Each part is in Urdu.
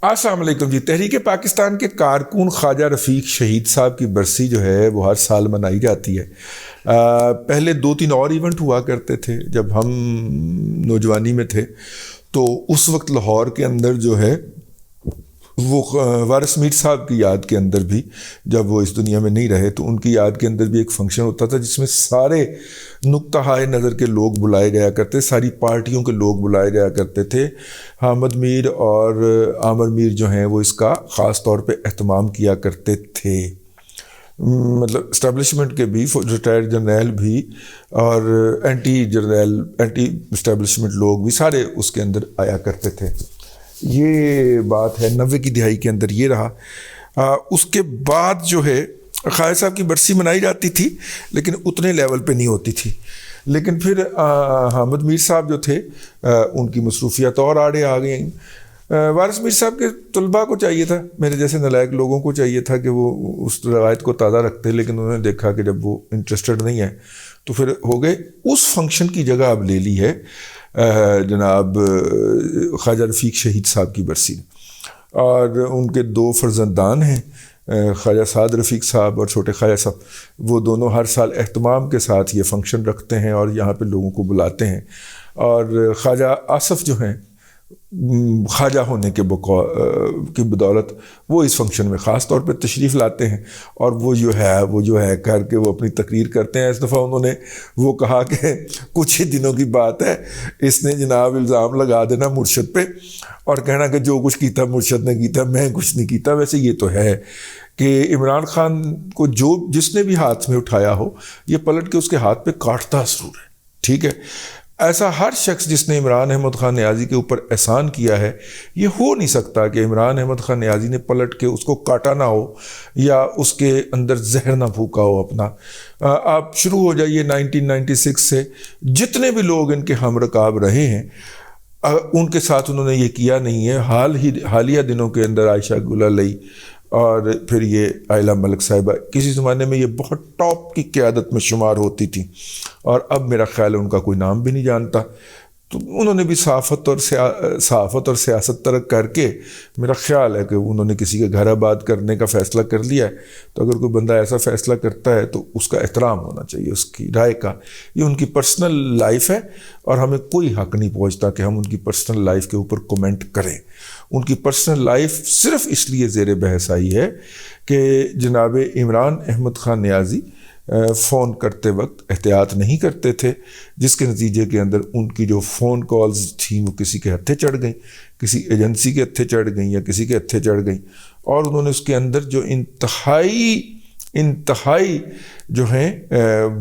السلام علیکم جی. تحریک پاکستان کے کارکن خواجہ رفیق شہید صاحب کی برسی جو ہے وہ ہر سال منائی جاتی ہے. پہلے 2-3 اور ایونٹ ہوا کرتے تھے جب ہم نوجوانی میں تھے، تو اس وقت لاہور کے اندر جو ہے وہ وارث میر صاحب کی یاد کے اندر بھی، جب وہ اس دنیا میں نہیں رہے تو ان کی یاد کے اندر بھی ایک فنکشن ہوتا تھا جس میں سارے نقطہ ہائے نظر کے لوگ بلائے جایا کرتے، ساری پارٹیوں کے لوگ بلائے جایا کرتے تھے. حامد میر اور عامر میر جو ہیں وہ اس کا خاص طور پہ اہتمام کیا کرتے تھے. مطلب اسٹیبلشمنٹ کے بھی، ریٹائرڈ جرنیل بھی اور اینٹی اسٹیبلشمنٹ لوگ بھی سارے اس کے اندر آیا کرتے تھے. یہ بات ہے 90 کی دہائی کے اندر یہ رہا. اس کے بعد جو ہے خواجہ صاحب کی برسی منائی جاتی تھی لیکن اتنے لیول پہ نہیں ہوتی تھی. لیکن پھر حامد میر صاحب جو تھے ان کی مصروفیات اور آڑے آ گئیں. وارث میر صاحب کے طلباء کو چاہیے تھا، میرے جیسے نالائق لوگوں کو چاہیے تھا کہ وہ اس روایت کو تازہ رکھتے، لیکن انہوں نے دیکھا کہ جب وہ انٹرسٹڈ نہیں ہے تو پھر ہو گئے. اس فنکشن کی جگہ اب لے لی ہے جناب خواجہ رفیق شہید صاحب کی برسی، اور ان کے 2 فرزندان ہیں، خواجہ سعد رفیق صاحب اور چھوٹے خواجہ صاحب. وہ دونوں ہر سال اہتمام کے ساتھ یہ فنکشن رکھتے ہیں اور یہاں پہ لوگوں کو بلاتے ہیں. اور خواجہ آصف جو ہیں خواجہ ہونے کے کی بدولت وہ اس فنکشن میں خاص طور پہ تشریف لاتے ہیں، اور وہ جو ہے کر کے وہ اپنی تقریر کرتے ہیں. اس دفعہ انہوں نے وہ کہا کہ کچھ ہی دنوں کی بات ہے، اس نے جناب الزام لگا دینا مرشد پہ اور کہنا کہ جو کچھ کیتا مرشد نے کیتا، میں کچھ نہیں کیتا. ویسے یہ تو ہے کہ عمران خان کو جس نے بھی ہاتھ میں اٹھایا ہو یہ پلٹ کے اس کے ہاتھ پہ کاٹتا ضرور ہے. ٹھیک ہے، ایسا ہر شخص جس نے عمران احمد خان نیازی کے اوپر احسان کیا ہے، یہ ہو نہیں سکتا کہ عمران احمد خان نیازی نے پلٹ کے اس کو کاٹا نہ ہو یا اس کے اندر زہر نہ پھونکا ہو اپنا. آپ شروع ہو جائیے 1996 سے، جتنے بھی لوگ ان کے ہم رکاب رہے ہیں ان کے ساتھ انہوں نے یہ کیا نہیں ہے. حالیہ دنوں کے اندر عائشہ گل علی اور پھر یہ عائلہ ملک صاحبہ کسی زمانے میں یہ بہت ٹاپ کی قیادت میں شمار ہوتی تھی، اور اب میرا خیال ہے ان کا کوئی نام بھی نہیں جانتا. تو انہوں نے بھی صحافت اور سیاست ترک کر کے میرا خیال ہے کہ انہوں نے کسی کے گھر آباد کرنے کا فیصلہ کر لیا ہے. تو اگر کوئی بندہ ایسا فیصلہ کرتا ہے تو اس کا احترام ہونا چاہیے، اس کی رائے کا. یہ ان کی پرسنل لائف ہے اور ہمیں کوئی حق نہیں پہنچتا کہ ہم ان کی پرسنل لائف کے اوپر کومنٹ کریں. ان کی پرسنل لائف صرف اس لیے زیر بحث آئی ہے کہ جناب عمران احمد خان نیازی فون کرتے وقت احتیاط نہیں کرتے تھے، جس کے نتیجے کے اندر ان کی جو فون کالز تھیں وہ کسی کے ہتھے چڑھ گئیں، کسی ایجنسی کے ہتھے چڑھ گئیں یا کسی کے ہتھے چڑھ گئیں، اور انہوں نے اس کے اندر جو انتہائی جو ہیں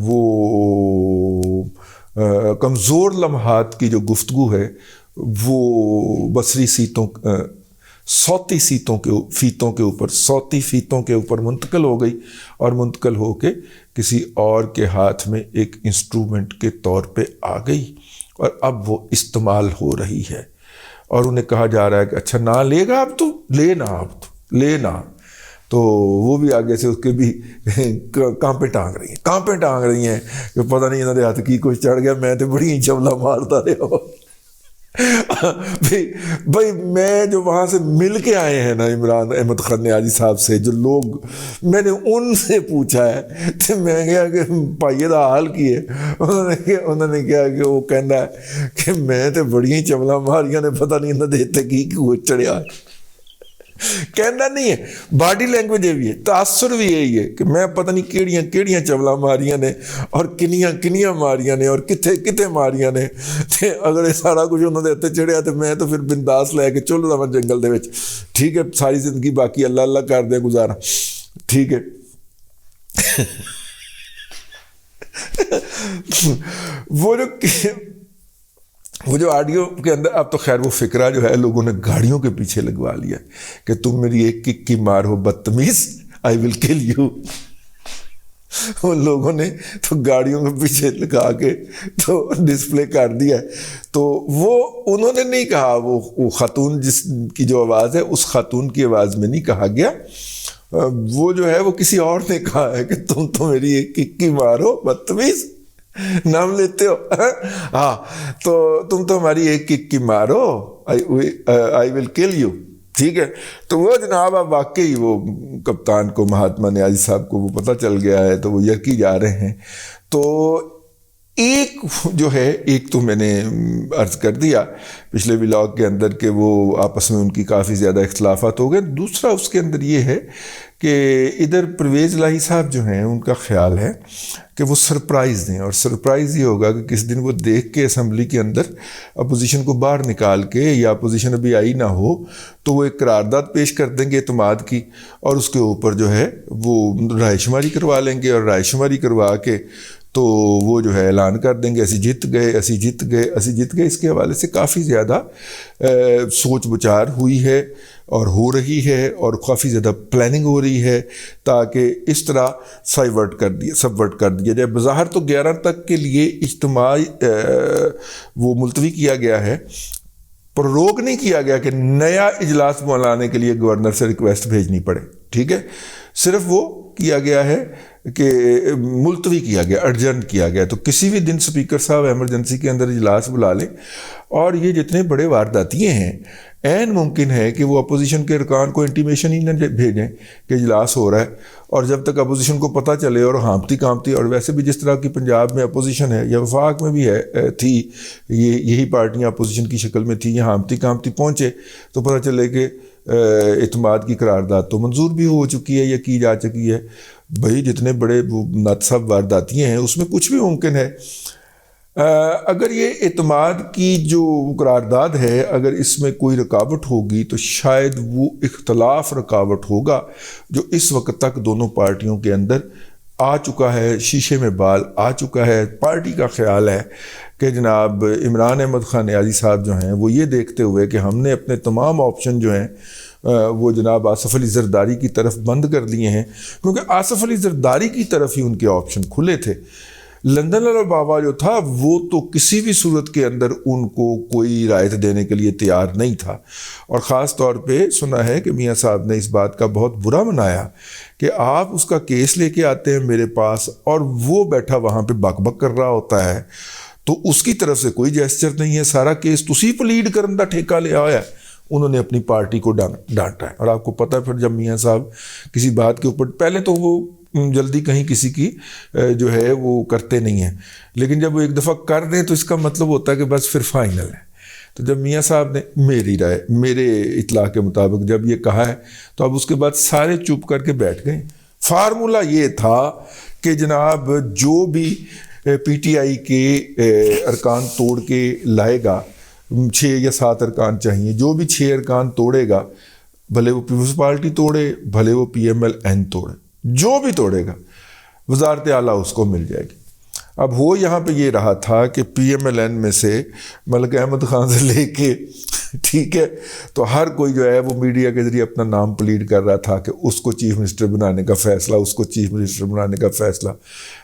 وہ کمزور لمحات کی جو گفتگو ہے وہ بصری صوتی فیتوں کے اوپر منتقل ہو گئی، اور منتقل ہو کے کسی اور کے ہاتھ میں ایک انسٹرومنٹ کے طور پہ آ گئی، اور اب وہ استعمال ہو رہی ہے. اور انہیں کہا جا رہا ہے کہ اچھا نہ لے گا اب تو لینا. تو وہ بھی آگے سے اس کے بھی کانپے ٹانگ رہی ہیں کہ پتہ نہیں انہوں نے ہاتھ کی کچھ چڑھ گیا، میں تو بڑی ہی چملا مارتا رہا. بھائی میں جو وہاں سے مل کے آئے ہیں نا عمران احمد خان نیازی صاحب سے، جو لوگ میں نے ان سے پوچھا ہے تو میں کہا کہ پائیے دا حال کی ہے. انہوں نے کہا کہ وہ کہنا ہے کہ میں تو بڑی چملا ماریاں نے، پتہ نہیں انہوں نے کی چڑھیا. کہنا نہیں ہے، باڈی لینگویج یہ بھی ہے، تاثر بھی یہی ہے کہ میں پتہ نہیں کیڑیاں چملا ماریاں نے اور کنیاں ماریاں نے اور کتے ماریاں نے. اگر یہ سارا کچھ انہوں نے اتنے چڑھیا تو میں تو پھر بنداس لے کے چل رہا جنگل دے وچ. ٹھیک ہے، ساری زندگی باقی اللہ کر دیں گزارا. ٹھیک ہے. وہ جو آڈیو کے اندر اب تو خیر وہ فکرہ جو ہے لوگوں نے گاڑیوں کے پیچھے لگوا لیا کہ تم میری ایک کک کی مار ہو بدتمیز، آئی ول کل یو. ان لوگوں نے تو گاڑیوں کے پیچھے لگا کے تو ڈسپلے کر دیا ہے. تو وہ انہوں نے نہیں کہا، وہ خاتون جس کی جو آواز ہے اس خاتون کی آواز میں نہیں کہا گیا، وہ جو ہے وہ کسی اور نے کہا ہے کہ تم تو میری ایک کک کی مار ہو بدتمیز، نام لیتے ہو. ہاں تو تم تو ہماری ایک کک کی مارو، آئی ول کل یو. ٹھیک ہے. تو وہ جناب اب واقعی وہ کپتان کو مہاتما نیازی صاحب کو وہ پتہ چل گیا ہے تو وہ یرکی جا رہے ہیں. تو ایک جو ہے، ایک تو میں نے عرض کر دیا پچھلے ولاگ کے اندر کہ وہ آپس میں ان کی کافی زیادہ اختلافات ہو گئے. دوسرا اس کے اندر یہ ہے کہ ادھر پرویز الہی صاحب جو ہیں ان کا خیال ہے کہ وہ سرپرائز دیں، اور سرپرائز یہ ہوگا کہ کس دن وہ دیکھ کے اسمبلی کے اندر اپوزیشن کو باہر نکال کے، یا اپوزیشن ابھی آئی نہ ہو تو وہ ایک قرارداد پیش کر دیں گے اعتماد کی، اور اس کے اوپر جو ہے وہ رائے شماری کروا لیں گے، اور رائے شماری کروا کے تو وہ جو ہے اعلان کر دیں گے اسی جیت گئے، اسی جیت گئے، اسی جیت گئے. اس کے حوالے سے کافی زیادہ سوچ بچار ہوئی ہے اور ہو رہی ہے، اور کافی زیادہ پلاننگ ہو رہی ہے تاکہ اس طرح سبورٹ کر دیا جائے. بظاہر تو 11 تک کے لیے اجتماع وہ ملتوی کیا گیا ہے، پر روک نہیں کیا گیا کہ نیا اجلاس بلانے کے لیے گورنر سے ریکویسٹ بھیجنی پڑے. ٹھیک ہے، صرف وہ کیا گیا ہے کہ ملتوی کیا گیا، ارجنٹ کیا گیا. تو کسی بھی دن اسپیکر صاحب ایمرجنسی کے اندر اجلاس بلا لیں، اور یہ جتنے بڑے وارداتیے ہیں عین ممکن ہے کہ وہ اپوزیشن کے ارکان کو انٹیمیشن ہی نہ بھیجیں کہ اجلاس ہو رہا ہے، اور جب تک اپوزیشن کو پتہ چلے اور ہانپتی کانپتی، اور ویسے بھی جس طرح کی پنجاب میں اپوزیشن ہے یا وفاق میں بھی ہے تھی، یہی پارٹیاں اپوزیشن کی شکل میں تھی، یہ ہانپتی کانپتی پہنچے تو پتہ چلے کہ اعتماد کی قرارداد تو منظور بھی ہو چکی ہے یا کی جا چکی ہے. بھائی جتنے بڑے ناتصب وارداتیے ہیں اس میں کچھ بھی ممکن ہے. اگر یہ اعتماد کی جو قرارداد ہے اگر اس میں کوئی رکاوٹ ہوگی تو شاید وہ اختلاف رکاوٹ ہوگا جو اس وقت تک دونوں پارٹیوں کے اندر آ چکا ہے، شیشے میں بال آ چکا ہے. پارٹی کا خیال ہے کہ جناب عمران احمد خان نیازی صاحب جو ہیں وہ یہ دیکھتے ہوئے کہ ہم نے اپنے تمام آپشن جو ہیں وہ جناب آصف علی زرداری کی طرف بند کر لیے ہیں، کیونکہ آصف علی زرداری کی طرف ہی ان کے آپشن کھلے تھے. لندن والا بابا جو تھا وہ تو کسی بھی صورت کے اندر ان کو کوئی رعایت دینے کے لیے تیار نہیں تھا، اور خاص طور پہ سنا ہے کہ میاں صاحب نے اس بات کا بہت برا منایا کہ آپ اس کا کیس لے کے آتے ہیں میرے پاس اور وہ بیٹھا وہاں پہ بک بک کر رہا ہوتا ہے، تو اس کی طرف سے کوئی جیسچر نہیں ہے، سارا کیس تسی پلیڈ کرن دا ٹھیکہ لے آیا ہے. انہوں نے اپنی پارٹی کو ڈانٹا ہے. اور آپ کو پتہ ہے پھر جب میاں صاحب کسی بات کے اوپر، پہلے تو وہ جلدی کہیں کسی کی جو ہے وہ کرتے نہیں ہیں، لیکن جب وہ ایک دفعہ کر دیں تو اس کا مطلب ہوتا ہے کہ بس پھر فائنل ہے. تو جب میاں صاحب نے میری رائے، میرے اطلاع کے مطابق جب یہ کہا ہے تو اب اس کے بعد سارے چپ کر کے بیٹھ گئے. فارمولہ یہ تھا کہ جناب جو بھی پی ٹی آئی کے ارکان توڑ کے لائے گا، 6 یا 7 ارکان چاہیے، جو بھی 6 ارکان توڑے گا، بھلے وہ پیپلز پارٹی توڑے، بھلے وہ پی ایم ایل این توڑے، جو بھی توڑے گا وزارت اعلیٰ اس کو مل جائے گی. اب ہو یہاں پہ یہ رہا تھا کہ پی ایم ایل این میں سے ملک احمد خان سے لے کے، ٹھیک ہے، تو ہر کوئی جو ہے وہ میڈیا کے ذریعے اپنا نام پلیڈ کر رہا تھا کہ اس کو چیف منسٹر بنانے کا فیصلہ، اس کو چیف منسٹر بنانے کا فیصلہ.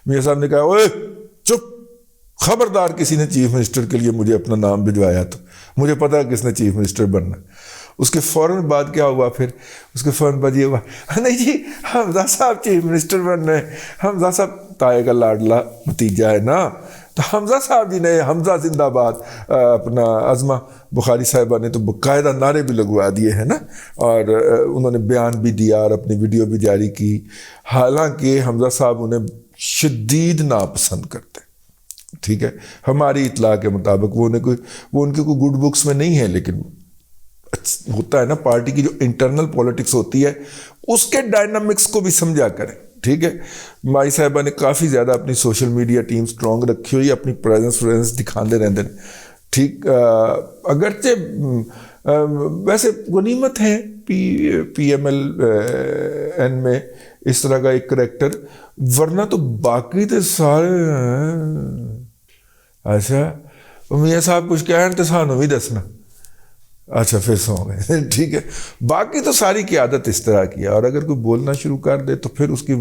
میاں صاحب نے کہا اوے چپ، خبردار کسی نے چیف منسٹر کے لیے مجھے اپنا نام بھجوایا تو مجھے پتا ہے کس نے چیف منسٹر بننا. اس کے فوراً بعد کیا ہوا؟ پھر اس کے فوراً بعد یہ ہوا، نہیں جی حمزہ صاحب چیف منسٹر بن رہے ہیں. حمزہ صاحب تائے کا لاڈلا بھتیجا ہے نا، تو حمزہ صاحب جی نے حمزہ زندہ باد، اپنا عظمہ بخاری صاحبہ نے تو باقاعدہ نعرے بھی لگوا دیے ہیں نا، اور انہوں نے بیان بھی دیا اور اپنی ویڈیو بھی جاری کی. حالانکہ حمزہ صاحب انہیں شدید ناپسند کرتے، ٹھیک ہے، ہماری اطلاع کے مطابق وہ ان کے کوئی گڈ بکس میں نہیں ہے، لیکن ہوتا ہے نا پارٹی کی جو انٹرنل پولیٹکس ہوتی ہے اس کے ڈائنامکس کو بھی سمجھا کریں. ٹھیک ہے، مائی صاحبہ نے کافی زیادہ اپنی سوشل میڈیا ٹیم سٹرونگ رکھی ہوئی، اپنی پریزنس دکھاندے رہتے ہیں. ٹھیک، اگرچہ ویسے غنیمت ہے پی ایم ایل این میں اس طرح کا ایک کریکٹر، ورنہ تو باقی تو سارے اچھا میاں صاحب کچھ کہن تو سانو بھی دسنا. اچھا پھر سو گئے، ٹھیک ہے. باقی تو ساری قیادت اس طرح کی ہے، اور اگر کوئی بولنا شروع کر دے تو پھر اس کی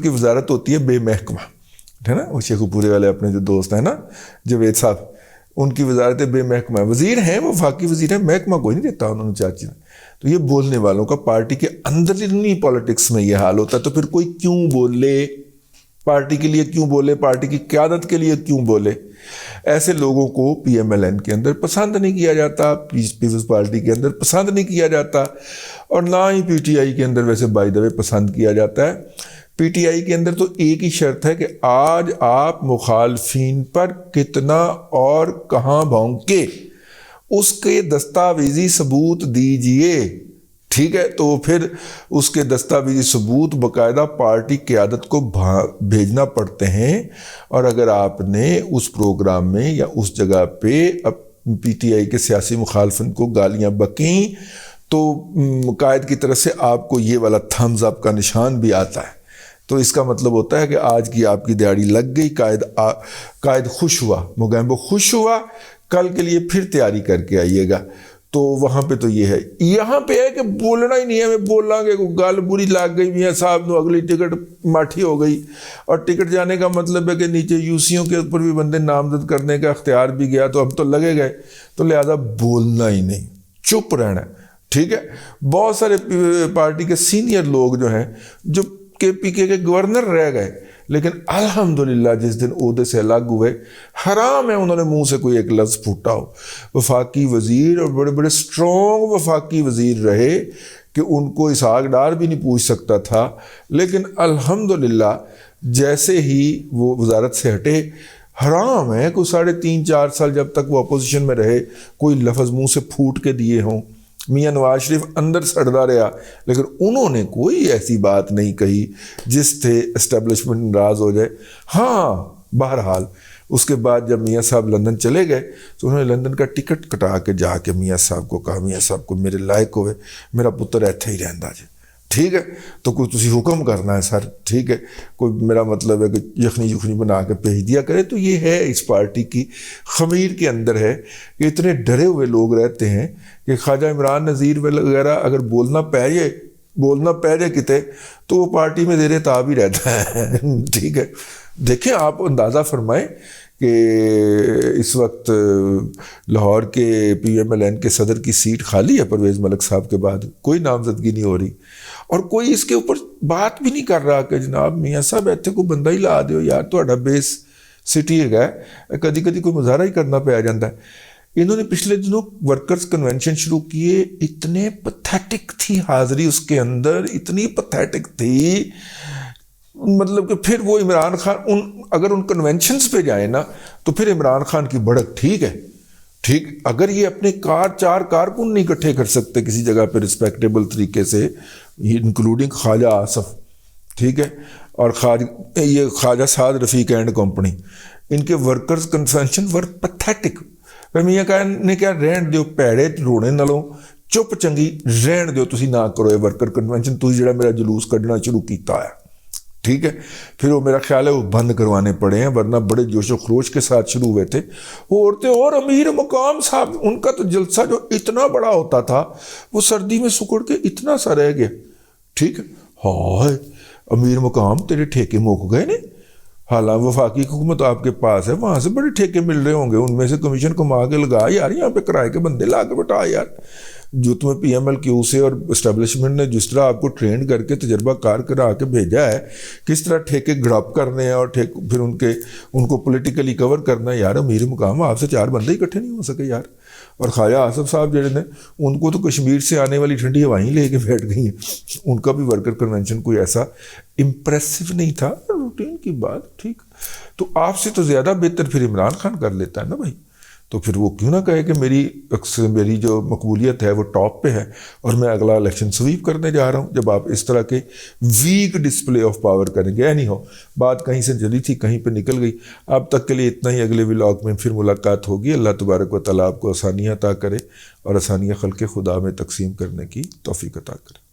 وزارت ہوتی ہے بے محکمہ، ہے نا. وہ شیخ پورے والے اپنے جو دوست ہیں نا جوید صاحب، ان کی وزارت بے محکمہ، وزیر ہیں وہ، وفاقی وزیر ہیں، محکمہ کوئی نہیں دیتا انہوں نے چاچی نے. تو یہ بولنے والوں کا پارٹی کے اندرونی پالیٹکس میں یہ حال ہوتا ہے، تو پھر کوئی کیوں بولے. پارٹی کے لیے کیوں بولے، پارٹی کی قیادت کے لیے کیوں بولے. ایسے لوگوں کو پی ایم ایل این کے اندر پسند نہیں کیا جاتا، پیپلز پارٹی کے اندر پسند نہیں کیا جاتا، اور نہ ہی پی ٹی آئی کے اندر ویسے بائی دا وے پسند کیا جاتا ہے. پی ٹی آئی کے اندر تو ایک ہی شرط ہے کہ آج آپ مخالفین پر کتنا اور کہاں بھونکے اس کے دستاویزی ثبوت دیجئے. ٹھیک ہے، تو پھر اس کے دستاویزی ثبوت باقاعدہ پارٹی قیادت کو بھیجنا پڑتے ہیں. اور اگر آپ نے اس پروگرام میں یا اس جگہ پہ پی ٹی آئی کے سیاسی مخالفن کو گالیاں بکیں تو قائد کی طرف سے آپ کو یہ والا تھمز اپ کا نشان بھی آتا ہے. تو اس کا مطلب ہوتا ہے کہ آج کی آپ کی دیہڑی لگ گئی، قائد خوش ہوا، موگیمبو خوش ہوا، کل کے لیے پھر تیاری کر کے آئیے گا. تو وہاں پہ تو یہ ہے. یہاں پہ ہے کہ بولنا ہی نہیں ہے، ہمیں بول لیں گے گال بری لگ گئی میاں صاحب نو، اگلی ٹکٹ ماٹھی ہو گئی. اور ٹکٹ جانے کا مطلب ہے کہ نیچے یو سیوں کے اوپر بھی بندے نامزد کرنے کا اختیار بھی گیا، تو اب تو لگے گئے، تو لہذا بولنا ہی نہیں، چپ رہنا. ٹھیک ہے، بہت سارے پارٹی کے سینئر لوگ جو ہیں جو کے پی کے گورنر رہ گئے، لیکن الحمدللہ جس دن عہدے سے الگ ہوئے، حرام ہے انہوں نے منہ سے کوئی ایک لفظ پھوٹا ہو. وفاقی وزیر اور بڑے بڑے سٹرونگ وفاقی وزیر رہے کہ ان کو اسحاق ڈار بھی نہیں پوچھ سکتا تھا، لیکن الحمدللہ جیسے ہی وہ وزارت سے ہٹے، حرام ہے کوئی 3.5-4 سال جب تک وہ اپوزیشن میں رہے کوئی لفظ منہ سے پھوٹ کے دیے ہوں. میاں نواز شریف اندر سڑتا رہا، لیکن انہوں نے کوئی ایسی بات نہیں کہی جس سے اسٹیبلشمنٹ ناراض ہو جائے. ہاں بہرحال اس کے بعد جب میاں صاحب لندن چلے گئے تو انہوں نے لندن کا ٹکٹ کٹا کے جا کے میاں صاحب کو کہا، میاں صاحب کو میرے لائق ہوئے، میرا پتر ایتھے ہی رہندا جی. ٹھیک ہے، تو کوئی تسی حکم کرنا ہے سر، ٹھیک ہے، کوئی میرا مطلب ہے کہ یخنی بنا کے بھیج دیا کرے. تو یہ ہے اس پارٹی کی خمیر کے اندر ہے کہ اتنے ڈرے ہوئے لوگ رہتے ہیں کہ خواجہ عمران نذیر وغیرہ اگر بولنا پہ جائے کتے تو وہ پارٹی میں زیر تاب ہی رہتا ہے. ٹھیک ہے، دیکھیں آپ اندازہ فرمائیں کہ اس وقت لاہور کے پی ایم ایل این کے صدر کی سیٹ خالی ہے پرویز ملک صاحب کے بعد، کوئی نامزدگی نہیں ہو رہی، اور کوئی اس کے اوپر بات بھی نہیں کر رہا کہ جناب میاں صاحب ایتھے کو بندہ ہی لا دیو یار، تہاڈا بیس سٹی ہے. کدی کوئی مظاہرہ ہی کرنا پہ آ جاتا ہے. انہوں نے پچھلے دنوں ورکرز کنونشن شروع کیے، اتنے پتھیٹک تھی حاضری اس کے اندر، اتنی پتھیٹک تھی، مطلب کہ پھر وہ عمران خان اگر ان کنونشنز پہ جائیں نا تو پھر عمران خان کی بڑک ٹھیک ہے. ٹھیک، اگر یہ اپنے 4 کارکن نہیں اکٹھے کر سکتے کسی جگہ پہ رسپیکٹیبل طریقے سے، انکلوڈنگ خواجہ آصف، ٹھیک ہے، اور یہ خواجہ سعد رفیق اینڈ کمپنی، ان کے ورکرز کنونشن ور پتھیٹک. میاں نے کیا رہن دیو پیڑے رونے نالوں چپ چنگی رہن دیو، تسی نہ کرو یہ ورکر کنونشن، تسی جڑا میرا جلوس کڈنا شروع کیتا ہے. ٹھیک ہے، پھر وہ میرا خیال ہے وہ بند کروانے پڑے ہیں، ورنہ بڑے جوش و خروش کے ساتھ شروع ہوئے تھے. اور امیر مقام صاحب ان کا تو جلسہ جو اتنا بڑا ہوتا تھا وہ سردی میں سکڑ کے اتنا سا رہ گیا. ٹھیک ہے، ہائے امیر مقام تیرے ٹھیکے موک گئے نے، حالانکہ وفاقی حکومت آپ کے پاس ہے، وہاں سے بڑے ٹھیکے مل رہے ہوں گے، ان میں سے کمیشن کما کے لگا یار، یہاں پہ کرائے کے بندے لا کے بٹا یار. جو تمہیں پی ایم ایل کیو سے اور اسٹیبلشمنٹ نے جس طرح آپ کو ٹرین کر کے تجربہ کار کرا کے بھیجا ہے، کس طرح ٹھیکے گڑپ کرنے ہیں اور پھر ان کو پولیٹیکلی کور کرنا ہے. یار امیر مقام آپ سے 4 بندے اکٹھے نہیں ہو سکے یار. اور خواجہ آصف صاحب جڑے نے ان کو تو کشمیر سے آنے والی ٹھنڈی ہوائیں لے کے بیٹھ گئی ہیں، ان کا بھی ورکر کنونشن کوئی ایسا امپریسو نہیں تھا، روٹین کی بات. ٹھیک، تو آپ سے تو زیادہ بہتر پھر عمران خان کر لیتا ہے نا بھائی. تو پھر وہ کیوں نہ کہے کہ میری جو مقبولیت ہے وہ ٹاپ پہ ہے اور میں اگلا الیکشن سویپ کرنے جا رہا ہوں. جب آپ اس طرح کے ویک ڈسپلے آف پاور کریں گے، نہیں ہو بات کہیں سے چلی تھی کہیں پہ نکل گئی. اب تک کے لیے اتنا ہی، اگلے ولاگ میں پھر ملاقات ہوگی. اللہ تبارک و تعالیٰ آپ کو آسانیاں عطا کرے اور آسانیاں خلق خدا میں تقسیم کرنے کی توفیق عطا کرے.